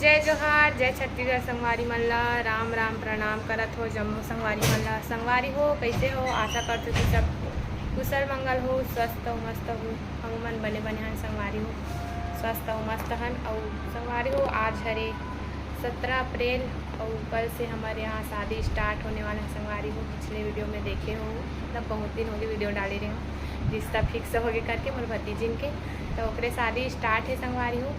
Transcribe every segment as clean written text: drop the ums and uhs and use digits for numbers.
जय जोहार, जय छत्तीसगढ़ संगवारी मल्ला, राम राम प्रणाम करत हो जम्मू संगवारी मल्ला। संगवारी हो, कैसे हो? आशा करते कि सब कुशल मंगल हो, स्वस्थ हो, मस्त हो। हम मन बने बने हन संगवारी हो, स्वस्थ हो, मस्त हन। और संगवारी हो, आज हरे 17 अप्रैल और कल से हमारे यहाँ शादी स्टार्ट होने वाला है। संगवारी हो, पिछले वीडियो में देखे हो, मतलब बहुत दिन हो गए वीडियो डाले रहे हो, रिश्ता फिक्स हो गए करके मोर भतीजिन के, तो ओकरे शादी स्टार्ट है संगवारी हो।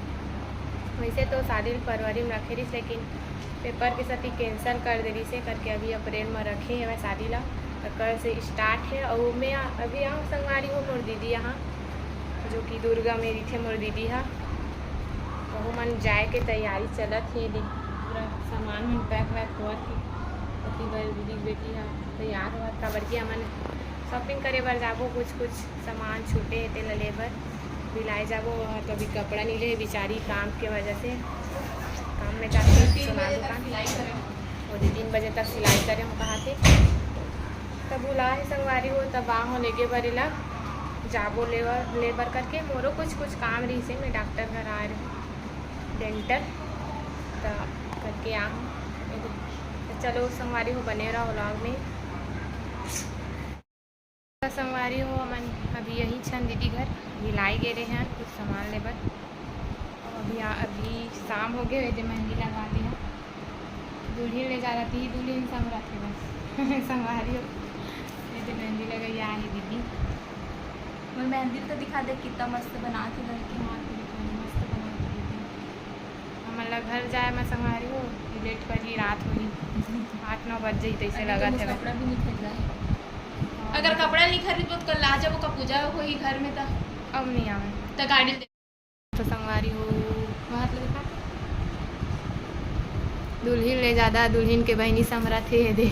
वैसे तो शादी फरवरी में रखे रही, लेकिन पेपर के साथ ही कैंसिल कर दे रही से करके अभी अप्रैल में रखे है वह शादी ला, तो कल से स्टार्ट है। और मैं अभी यहाँ संगवारी हूँ मोर दीदी यहाँ, जो कि दुर्गा मेरी थे मोर दीदी हा, वह मन जाए के तैयारी चलत है। पूरा सामान मन पैक वैक हुआ थी, पति दीदी बेटी हा तैयार हुआ काबर की हमन शॉपिंग करे बर जाबो, कुछ सामान छूटे है तेल ले बर बिलाए जाबो। तो अभी कपड़ा नहीं ले बेचारी, काम के वजह से काम में जाते सोना दुकान और 3 बजे तक सिलाई करे हो कहा थे, तब बुला है संगवारी हो, तब आहो लेके बरेला जाबो लेबर करके। मोरो कुछ काम रही से, मैं डॉक्टर घर आ रही डेंटल तो करके आ तो चलो संगवारी हो, बने रहो व्लॉग में। संगवारी हो, मन अभी यही छन दीदी घर लाई गे रहे हैं कुछ सामान लेबर। अभी शाम हो गए वे मेहंदी लगा दी है, दुल्हन ले जा रही थी, दुल्हन संग रखे बस संगवारी हो ये मेहंदी लगाई आ है दीदी। मैं मेहंदी तो दिखा दे कितना मस्त बना के लड़के मस्त बना के दीदी। मतलब घर जाए मैं संगवारी हो, लेट कर ही रात हुई 8-9 बज जाई, तैसे लगा थे कपड़ा भी नहीं खरीदा। अगर कपड़ा नहीं खरीद तो कल आ जाओ का पूजा होगी घर में, तो अब नहीं आवे तो गाड़ी तो संगवारी हो दुल्हन ले ज़्यादा, दुल्हन के बहनी समरा थे दे।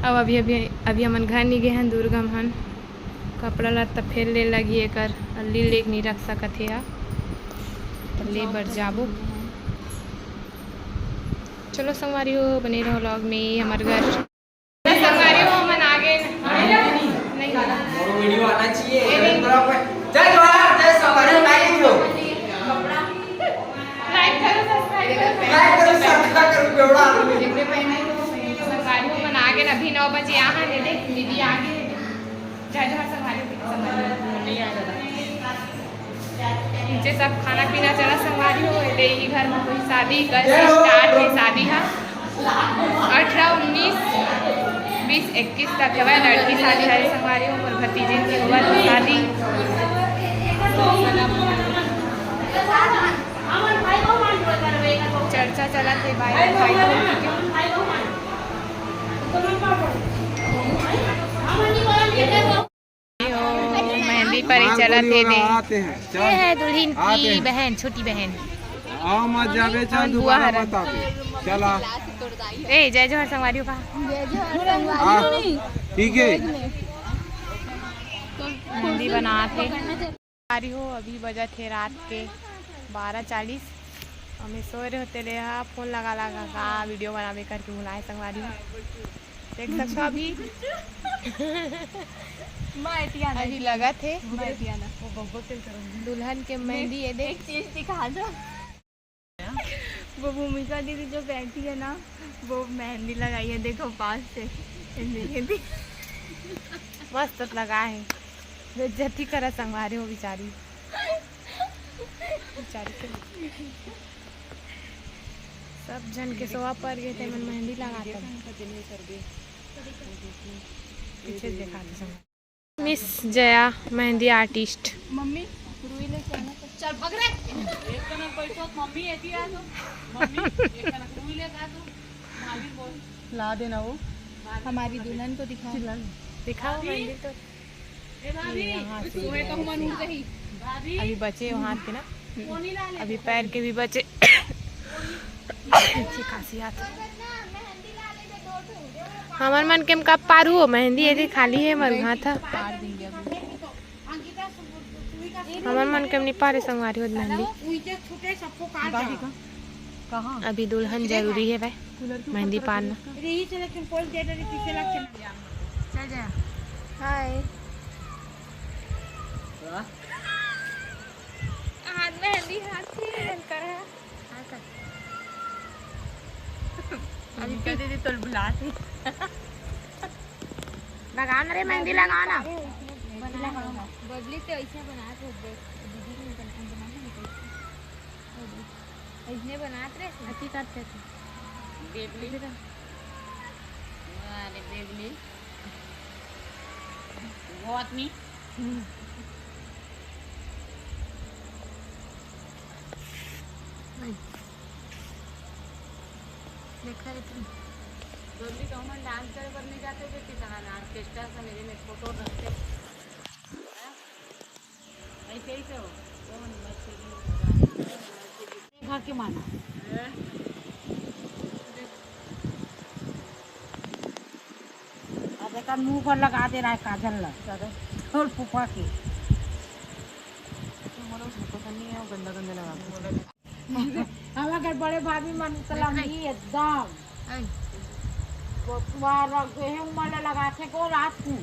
अब अभी हमन घर नहीं गए हैं, दुर्गम हन कपड़ा ला तब फिर ले लगी कर अल्ली लेक नहीं रख सकत है, तो ले बर जाबो। चलो संगवारी हो, बने रहो व्लॉग में। हमारे घर संगवारी हो मन आगे नहीं वीडियो आना चाहिए। जय जोहार, जय संगवारी हो, लाइक करो, सब्सक्राइब करो बेवड़ा जितने पहने संगवारी हो मन आगे अभी 9 बजे यहाँ दे दे दीदी आगे। जय जोहार संगवारी हो, नीचे सब खाना पीना चला संगवारी हो। दे ही घर में कोई शादी कल से स्टार्ट है, शादी है 18, 19, 20, 21 तक है लड़की शादी है संगवारी हो, और भतीजे की हुआ तो शादी। चर्चा चला थे भाई मेहंदी पर ही चला थे दे। ये है दुल्हन की बहन, छोटी बहन। चला ए जय जोहार संगवारी का ठीक है, मेहंदी बनाते संगवारी हो। अभी बजा थे रात के 12:40, हमें सो रहे होते ले फोन लगा का वीडियो बनावे करके बुलाए संगवारी हो, देख सकते हो अभी अभी लगा थे दुल्हन के मेहंदी। ये देख चीज दिखा दो, वो भूमिका दीदी जो बैठी है ना, वो मेहंदी लगाई है, देखो पास से मस्त लगा है, बेइज्जती करा संगवारी हो बेचारी सब जन के सोआ पर गए थे, मन मेहंदी लगाते पीछे दिखाते miss Jaya mehndi artist. Mummy रुई लेके आना, चल भाग रे एक कनक बैठो, मम्मी एती आ तो मम्मी एक कनक रुई लेके आ तो भाभी बोल ला देना। वो हमारी दुल्हन को दिखाओ मेहंदी तो ए भाभी तू है तो मन उड़ गई भाभी, अभी बचे हाथ के ना, अभी पैर के भी बचे अच्छी खासी हाथ। हमार मन के कब पारू हो मेहंदी, यदि खाली है मर हाथ हमार मन के नहीं पारे संगवारी हो मेहंदी। अभी दुल्हन जरूरी है भाई मेहंदी पारना। हाय हाथ मेहंदी हाथ से कर आदित्य दीदी तो बुलाती लगाना रे मेहंदी लगाना बबली तो ऐसे बनात हो दीदी के ऐसे बनात रे अच्छी करते थे बेबली अरे बेबली बहुत नहीं देखा रे तुम बेबली कहूँ मैं डांस करे पर नहीं जाते थे कितना ऑर्केस्ट्रा से मेरे में फोटो रखते ऐसे ही तो कौन बच्चे घर के माना देखा मुंह पर लगा दे रहा है काजल ला और फूफा के गंदा गंदा लगा हम अगर बड़े भाभी मन सलामी एकदम रख दे उमर लगाते को रात को